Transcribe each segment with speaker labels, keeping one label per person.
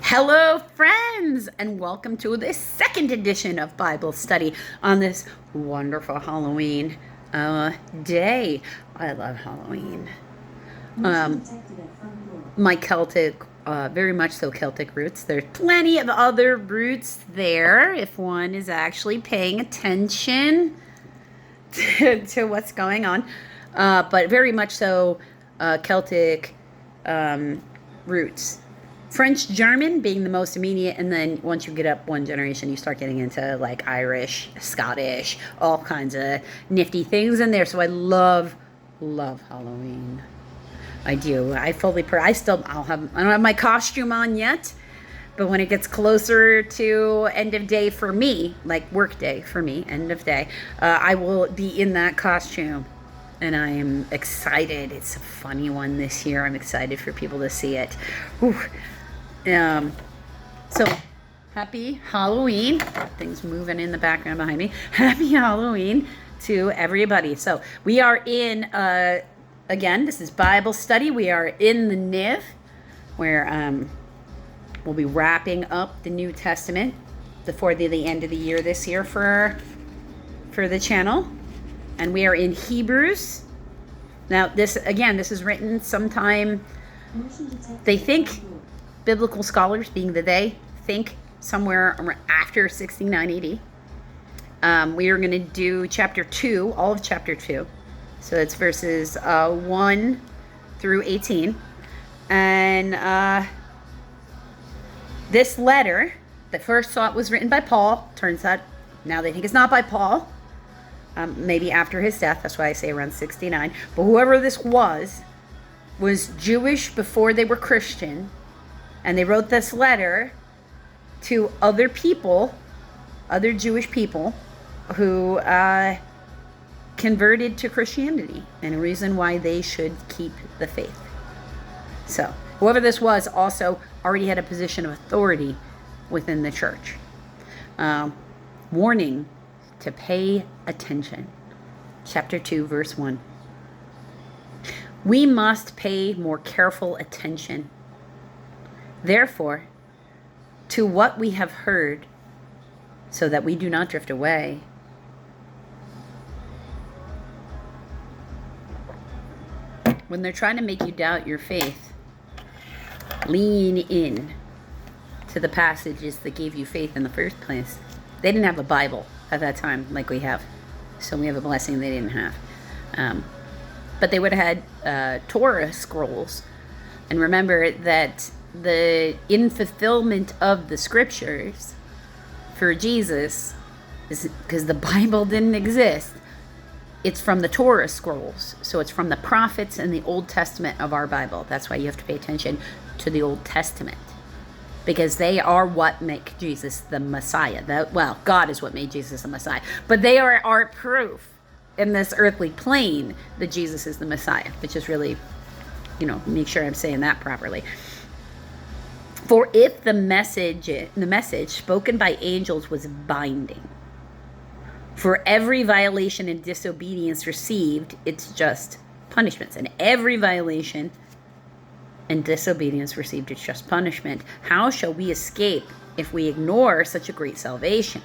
Speaker 1: Hello, friends, and welcome to this second edition of Bible study on this wonderful Halloween day. I love Halloween. My Celtic, very much so Celtic roots. There's plenty of other roots there if one is actually paying attention to what's going on, but very much so Celtic roots. French, German being the most immediate, and then once you get up one generation, you start getting into like Irish, Scottish, all kinds of nifty things in there. So I love Halloween. I do. I don't have my costume on yet, but when it gets closer to end of day for me, like work day for me, end of day, I will be in that costume. And I am excited. It's a funny one this year. I'm excited for people to see it. Whew. So happy Halloween. Things moving in the background behind me. Happy Halloween to everybody. So we are in, again, this is Bible study. We are in the NIV, where we'll be wrapping up the New Testament before the end of the year this year for the channel. And we are in Hebrews. Now, this is written sometime, they think, biblical scholars, being that they think somewhere after 69 AD. We are going to do chapter 2, all of chapter 2. So it's verses 1 through 18. And this letter, the first thought was written by Paul. Turns out now they think it's not by Paul. Maybe after his death. That's why I say around 69. But whoever this was Jewish before they were Christian. And they wrote this letter to other people, other Jewish people, who converted to Christianity, and a reason why they should keep the faith. So, whoever this was also already had a position of authority within the church. Warning to pay attention. Chapter 2, verse 1. We must pay more careful attention, therefore, to what we have heard, so that we do not drift away. When they're trying to make you doubt your faith, lean in to the passages that gave you faith in the first place. They didn't have a Bible at that time like we have, so we have a blessing they didn't have. But they would have had Torah scrolls. And remember that in fulfillment of the scriptures for Jesus, is because the Bible didn't exist, it's from the Torah scrolls. So it's from the prophets and the Old Testament of our Bible. That's why you have to pay attention to the Old Testament, because they are what make Jesus the Messiah. God is what made Jesus the Messiah, but they are our proof in this earthly plane that Jesus is the Messiah, which is really, make sure I'm saying that properly. For if the message spoken by angels was binding, for every violation and disobedience received, it's just punishments. And every violation and disobedience received its just punishment. How shall we escape if we ignore such a great salvation?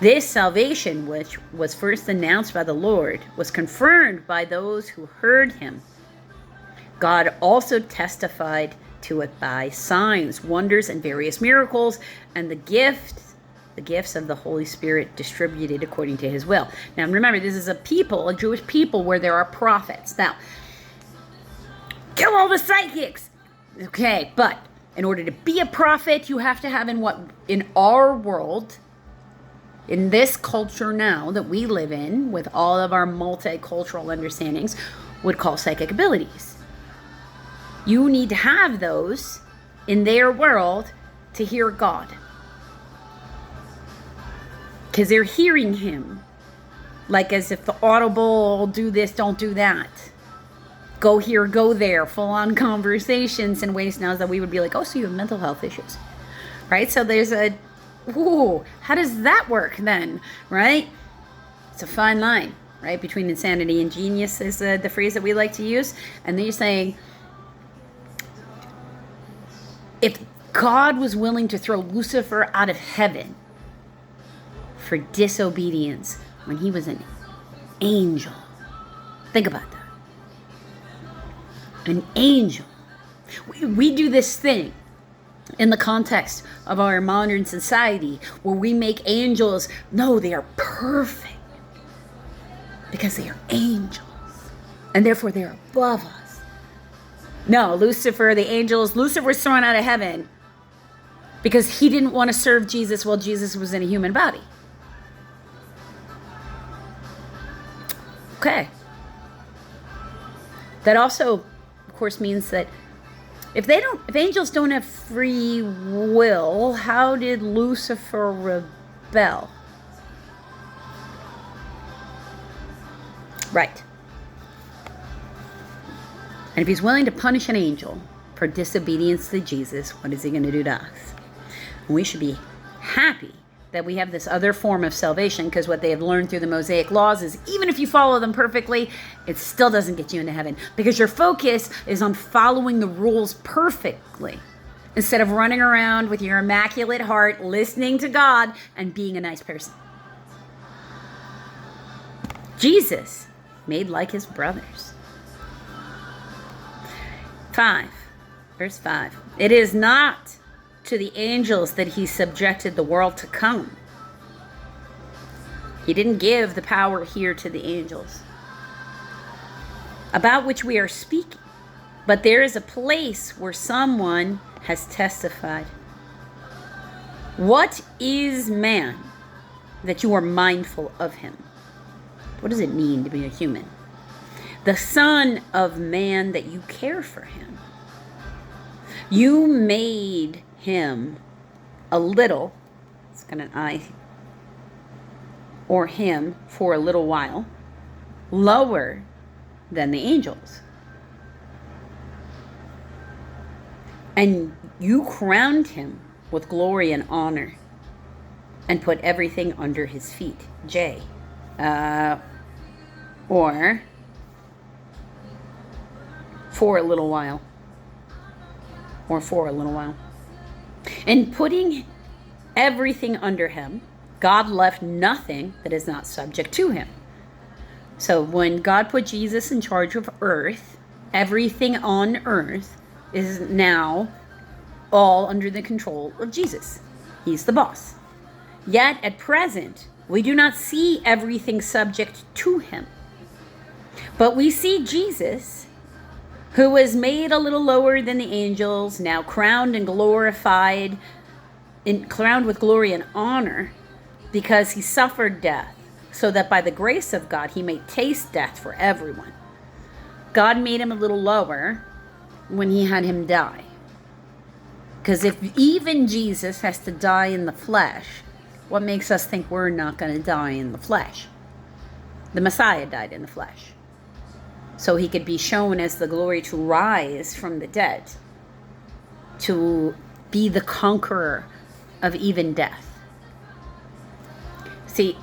Speaker 1: This salvation, which was first announced by the Lord, was confirmed by those who heard him. God also testified to it by signs, wonders, and various miracles, and the gifts of the Holy Spirit distributed according to his will. Now remember, this is a Jewish people, where there are prophets. Now, kill all the psychics! Okay, but in order to be a prophet, you have to have in our world, in this culture now that we live in, with all of our multicultural understandings, would call psychic abilities. You need to have those in their world to hear God, because they're hearing him, like as if the audible, do this, don't do that, go here, go there, full-on conversations in ways now that we would be like, oh, so you have mental health issues, right? So there's how does that work then, right? It's a fine line, right, between insanity and genius is the phrase that we like to use. And then you're saying, If God was willing to throw Lucifer out of heaven for disobedience when he was an angel, think about that. An angel. We do this thing in the context of our modern society where we make angels, no, they are perfect because they are angels and therefore they are above us. No, Lucifer, the angels, Lucifer was thrown out of heaven because he didn't want to serve Jesus while Jesus was in a human body. Okay. That also, of course, means that if angels don't have free will, how did Lucifer rebel? Right. And if he's willing to punish an angel for disobedience to Jesus, what is he going to do to us? And we should be happy that we have this other form of salvation, because what they have learned through the Mosaic laws is even if you follow them perfectly, it still doesn't get you into heaven, because your focus is on following the rules perfectly instead of running around with your immaculate heart, listening to God and being a nice person. Jesus made like his brothers. 5, verse 5. It is not to the angels that he subjected the world to come. He didn't give the power here to the angels, about which we are speaking. But there is a place where someone has testified. What is man that you are mindful of him? What does it mean to be a human? The Son of Man that you care for him. You made him a little, it's got an I, or him for a little while, lower than the angels. And you crowned him with glory and honor and put everything under his feet. J. Or for a little while. Or for a little while. And putting everything under him, God left nothing that is not subject to him. So when God put Jesus in charge of earth, everything on earth is now all under the control of Jesus. He's the boss. Yet at present, we do not see everything subject to him. But we see Jesus, who was made a little lower than the angels, now crowned and glorified, crowned with glory and honor, because he suffered death, so that by the grace of God he may taste death for everyone. God made him a little lower when he had him die. Because if even Jesus has to die in the flesh, what makes us think we're not going to die in the flesh? The Messiah died in the flesh, so he could be shown as the glory to rise from the dead, to be the conqueror of even death. See,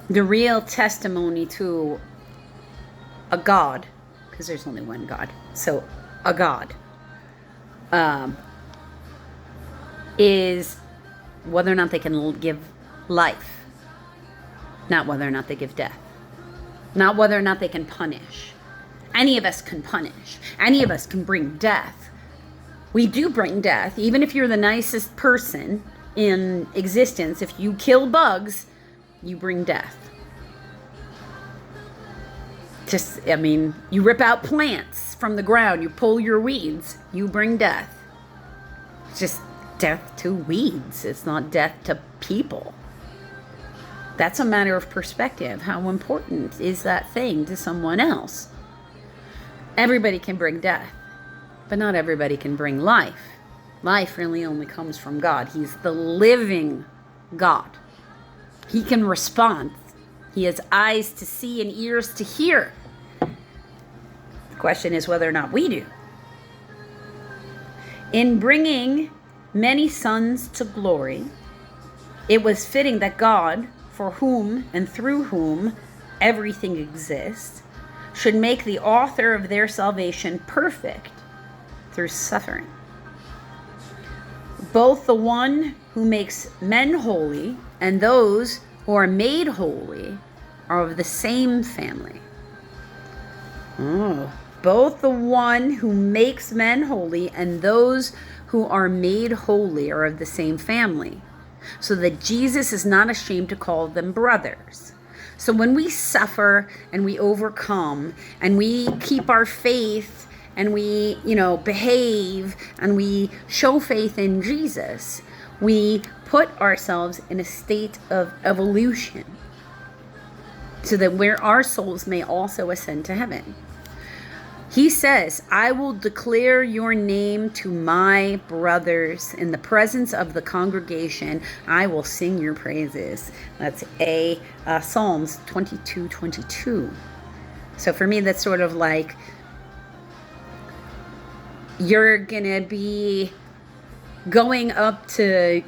Speaker 1: the real testimony to a God, because there's only one God, so a God, is whether or not they can give life, not whether or not they give death. Not whether or not they can punish. Any of us can punish. Any of us can bring death. We do bring death. Even if you're the nicest person in existence, if you kill bugs, you bring death. You rip out plants from the ground, you pull your weeds, you bring death. It's just death to weeds. It's not death to people. That's a matter of perspective. How important is that thing to someone else? Everybody can bring death, but not everybody can bring life. Life really only comes from God. He's the living God. He can respond. He has eyes to see and ears to hear. The question is whether or not we do. In bringing many sons to glory, it was fitting that God, for whom and through whom everything exists, should make the author of their salvation perfect through suffering. both the one who makes men holy and those who are made holy are of the same family. Oh, both the one who makes men holy and those who are made holy are of the same family, so that Jesus is not ashamed to call them brothers. So when we suffer and we overcome and we keep our faith and we, behave and we show faith in Jesus, we put ourselves in a state of evolution so that where our souls may also ascend to heaven. He says, I will declare your name to my brothers. In the presence of the congregation, I will sing your praises. That's Psalms 22:22. So for me, that's sort of like, you're going to be going up to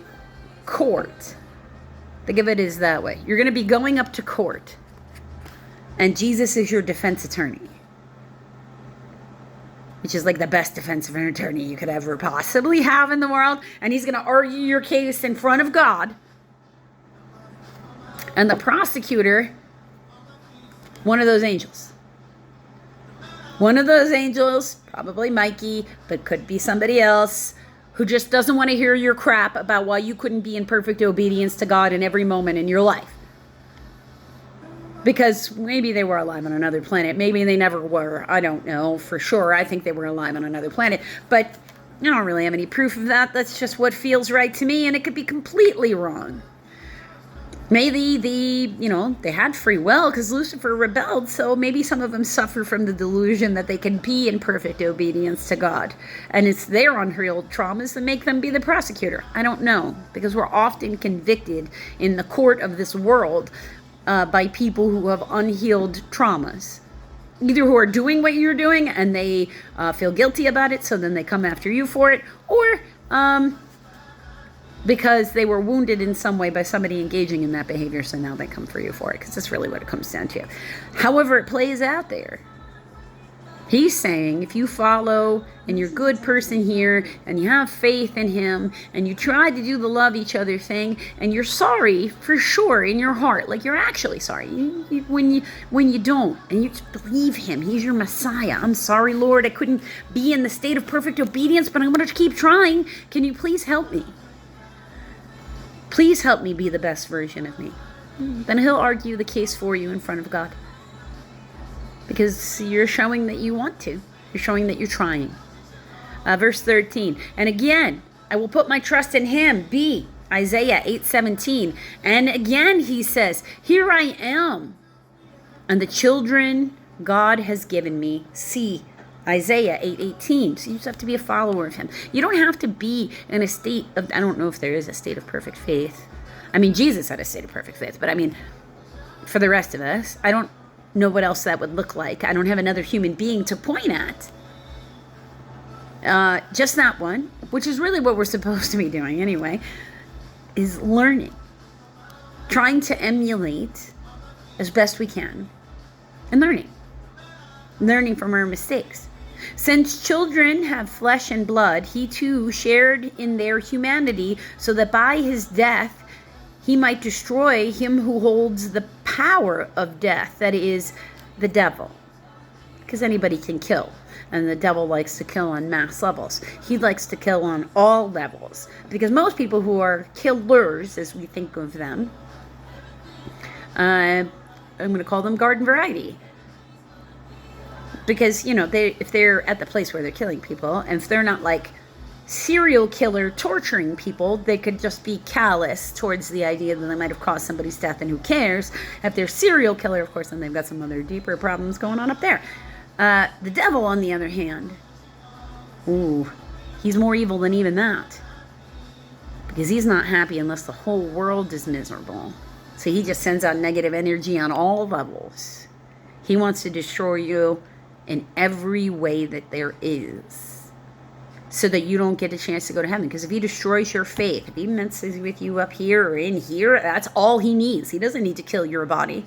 Speaker 1: court. Think of it as that way. You're going to be going up to court, and Jesus is your defense attorney, which is like the best defensive attorney you could ever possibly have in the world. And he's going to argue your case in front of God. And the prosecutor, one of those angels. One of those angels, probably Mikey, but could be somebody else, who just doesn't want to hear your crap about why you couldn't be in perfect obedience to God in every moment in your life. Because maybe they were alive on another planet. Maybe they never were. I don't know for sure. I think they were alive on another planet. But I don't really have any proof of that. That's just what feels right to me. And it could be completely wrong. Maybe they had free will because Lucifer rebelled. So maybe some of them suffer from the delusion that they can be in perfect obedience to God. And it's their unhealed traumas that make them be the prosecutor. I don't know. Because we're often convicted in the court of this world by people who have unhealed traumas, either who are doing what you're doing and they feel guilty about it, so then they come after you for it, or because they were wounded in some way by somebody engaging in that behavior, so now they come for you for it, because that's really what it comes down to. However it plays out there, he's saying if you follow and you're a good person here and you have faith in him and you try to do the love each other thing and you're sorry for sure in your heart, like you're actually sorry when you don't, and you just believe him, he's your Messiah. I'm sorry, Lord, I couldn't be in the state of perfect obedience, but I'm going to keep trying. Can you please help me? Please help me be the best version of me. Then he'll argue the case for you in front of God. Because you're showing that you want to. You're showing that you're trying. Verse 13. And again, I will put my trust in him. B. Isaiah 8:17. And again he says, here I am. And the children God has given me. C. Isaiah 8:18. So you just have to be a follower of him. You don't have to be in a state of, I don't know if there is a state of perfect faith. I mean, Jesus had a state of perfect faith. But I mean, for the rest of us, I don't know what else that would look like. I don't have another human being to point at. Just that one, which is really what we're supposed to be doing anyway, is learning. Trying to emulate as best we can. And learning. Learning from our mistakes. Since children have flesh and blood, he too shared in their humanity, so that by his death he might destroy him who holds the power of death, that is, the devil. Because anybody can kill, and the devil likes to kill on mass levels. He likes to kill on all levels, because most people who are killers, as we think of them, I'm going to call them garden variety. Because, if they're at the place where they're killing people, and if they're not like serial killer torturing people, they could just be callous towards the idea that they might have caused somebody's death, and who cares? If they're serial killer, of course, then they've got some other deeper problems going on up there. The devil, on the other hand, he's more evil than even that. Because he's not happy unless the whole world is miserable. So he just sends out negative energy on all levels. He wants to destroy you in every way that there is, so that you don't get a chance to go to heaven. Because if he destroys your faith, if he messes with you up here or in here, that's all he needs. He doesn't need to kill your body.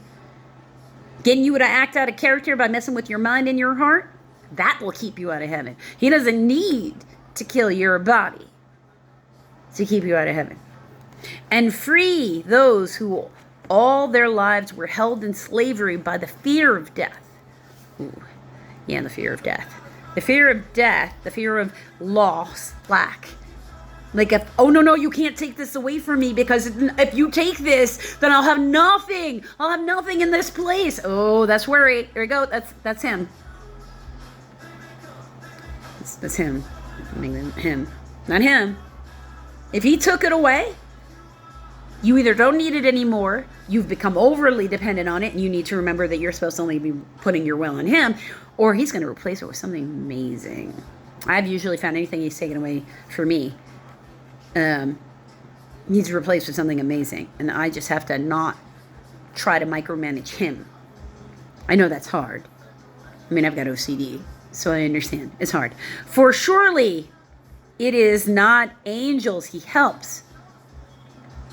Speaker 1: Getting you to act out of character by messing with your mind and your heart, that will keep you out of heaven. He doesn't need to kill your body. to keep you out of heaven. And free those who all their lives were held in slavery by the fear of death. Ooh, yeah, the fear of death. The fear of death, the fear of loss, lack. Like, if, oh, no, you can't take this away from me, because if you take this, then I'll have nothing. I'll have nothing in this place. Oh, that's worry. There you go. That's him. That's him. I mean, him. Not him. If he took it away, you either don't need it anymore, you've become overly dependent on it, and you need to remember that you're supposed to only be putting your will on him, or he's going to replace it with something amazing. I've usually found anything he's taken away for me needs replaced with something amazing, and I just have to not try to micromanage him. I know that's hard. I mean, I've got OCD, so I understand. It's hard. For surely it is not angels he helps,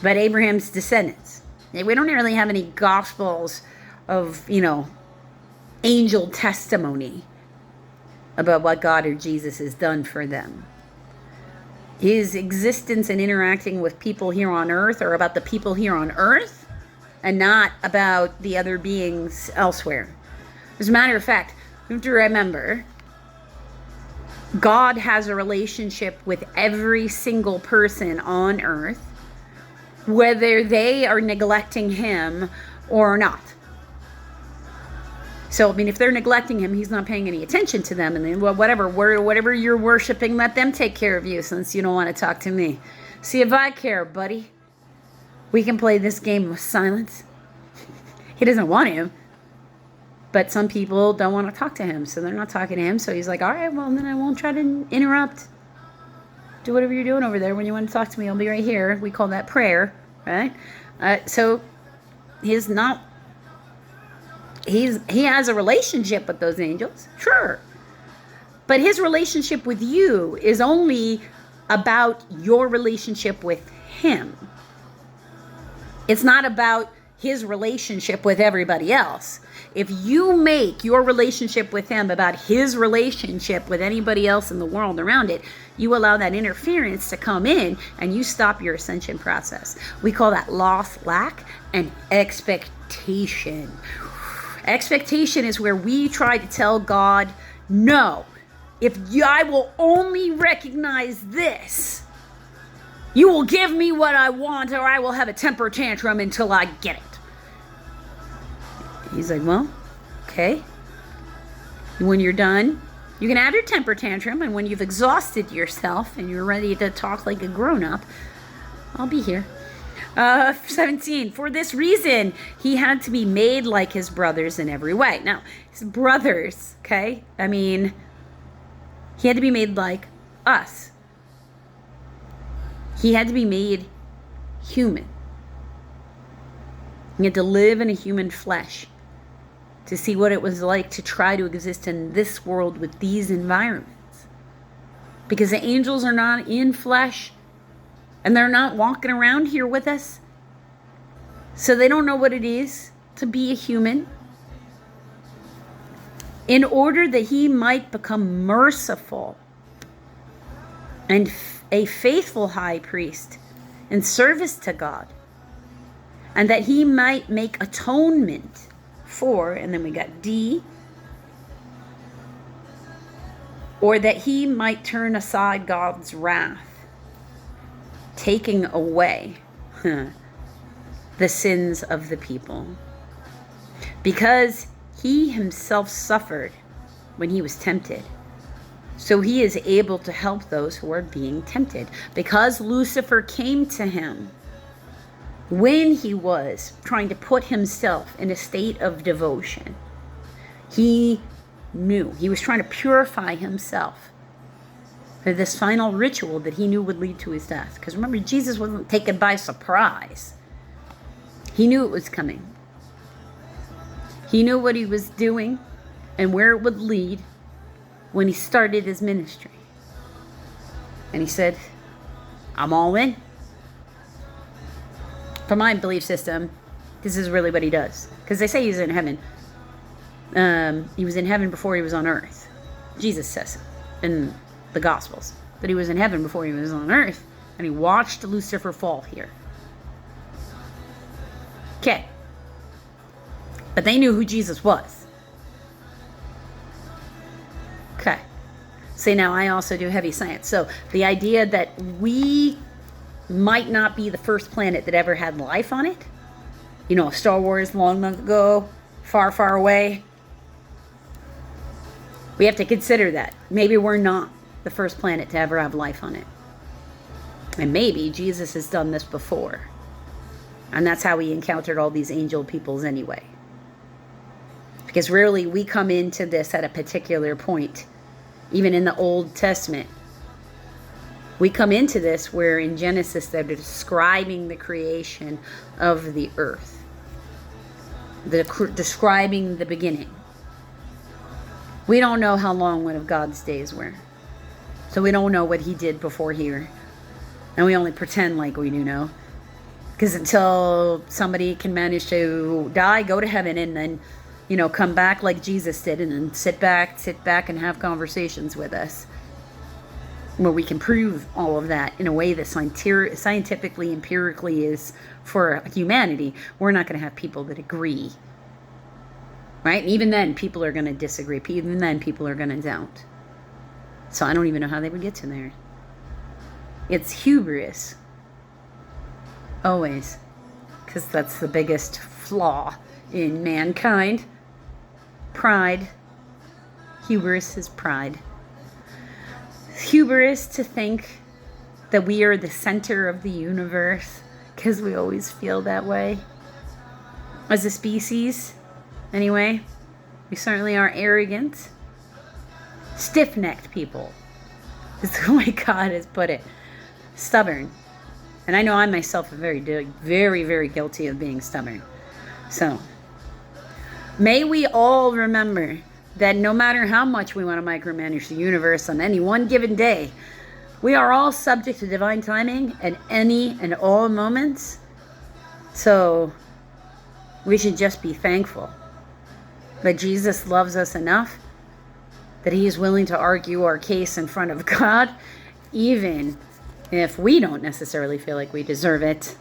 Speaker 1: but Abraham's descendants. We don't really have any gospels of, angel testimony about what God or Jesus has done for them. His existence and interacting with people here on earth are about the people here on earth and not about the other beings elsewhere. As a matter of fact, you have to remember, God has a relationship with every single person on earth, whether they are neglecting him or not. So, I mean, if they're neglecting him, he's not paying any attention to them. And then, well, whatever you're worshiping, let them take care of you, since you don't want to talk to me. See if I care, buddy. We can play this game of silence. He doesn't want him. But some people don't want to talk to him, so they're not talking to him. So he's like, all right, well, then I won't try to interrupt. Do whatever you're doing over there. When you want to talk to me, I'll be right here. We call that prayer, right? So he has a relationship with those angels, sure. But his relationship with you is only about your relationship with him. It's not about his relationship with everybody else. If you make your relationship with him about his relationship with anybody else in the world around it, you allow that interference to come in and you stop your ascension process. We call that loss, lack, and expectation. Expectation is where we try to tell God, no, I will only recognize this, you will give me what I want, or I will have a temper tantrum until I get it. He's like, well, okay. When you're done, you can have your temper tantrum, and when you've exhausted yourself and you're ready to talk like a grown-up, I'll be here. 17, for this reason, he had to be made like his brothers in every way. Now, his brothers, okay? I mean, he had to be made like us. He had to be made human. He had to live in a human flesh to see what it was like to try to exist in this world with these environments. Because the angels are not in flesh, and they're not walking around here with us. So they don't know what it is to be a human. In order that he might become merciful and a faithful high priest in service to God, and that he might make atonement for, and then we got D, or that he might turn aside God's wrath, taking away the sins of the people. Because he himself suffered when he was tempted, so he is able to help those who are being tempted. Because Lucifer came to him when he was trying to put himself in a state of devotion, he knew he was trying to purify himself for this final ritual that he knew would lead to his death. Because remember, Jesus wasn't taken by surprise. He knew it was coming. He knew what he was doing and where it would lead when he started his ministry. And he said, I'm all in. For my belief system, this is really what he does. Because they say he's in heaven. He was in heaven before he was on earth. Jesus says in the Gospels that he was in heaven before he was on earth. And he watched Lucifer fall here. Okay. But they knew who Jesus was. Okay. See, now I also do heavy science. So the idea that we might not be the first planet that ever had life on it. You know, Star Wars long ago, far, far away. We have to consider that. Maybe we're not the first planet to ever have life on it. And maybe Jesus has done this before. And that's how he encountered all these angel peoples anyway. Because rarely we come into this at a particular point. Even in the Old Testament. We come into this where in Genesis they're describing the creation of the earth. Describing the beginning. We don't know how long one of God's days were. So we don't know what he did before here. And we only pretend like we do know. Because until somebody can manage to die, go to heaven, and then, you know, come back like Jesus did, and then sit back and have conversations with us. Where we can prove all of that in a way that scientifically, empirically is for humanity. We're not going to have people that agree. Right? And even then, people are going to disagree. Even then, people are going to doubt. So I don't even know how they would get to there. It's hubris. Always. Because that's the biggest flaw in mankind. Pride. Hubris is pride. Hubris to think that we are the center of the universe. Because we always feel that way. As a species. Anyway. We certainly are arrogant. Stiff-necked people. Is the way God has put it. Stubborn. And I know I myself am very, very guilty of being stubborn. So, may we all remember that no matter how much we want to micromanage the universe on any one given day, we are all subject to divine timing at any and all moments. So, we should just be thankful that Jesus loves us enough that he is willing to argue our case in front of God, even if we don't necessarily feel like we deserve it.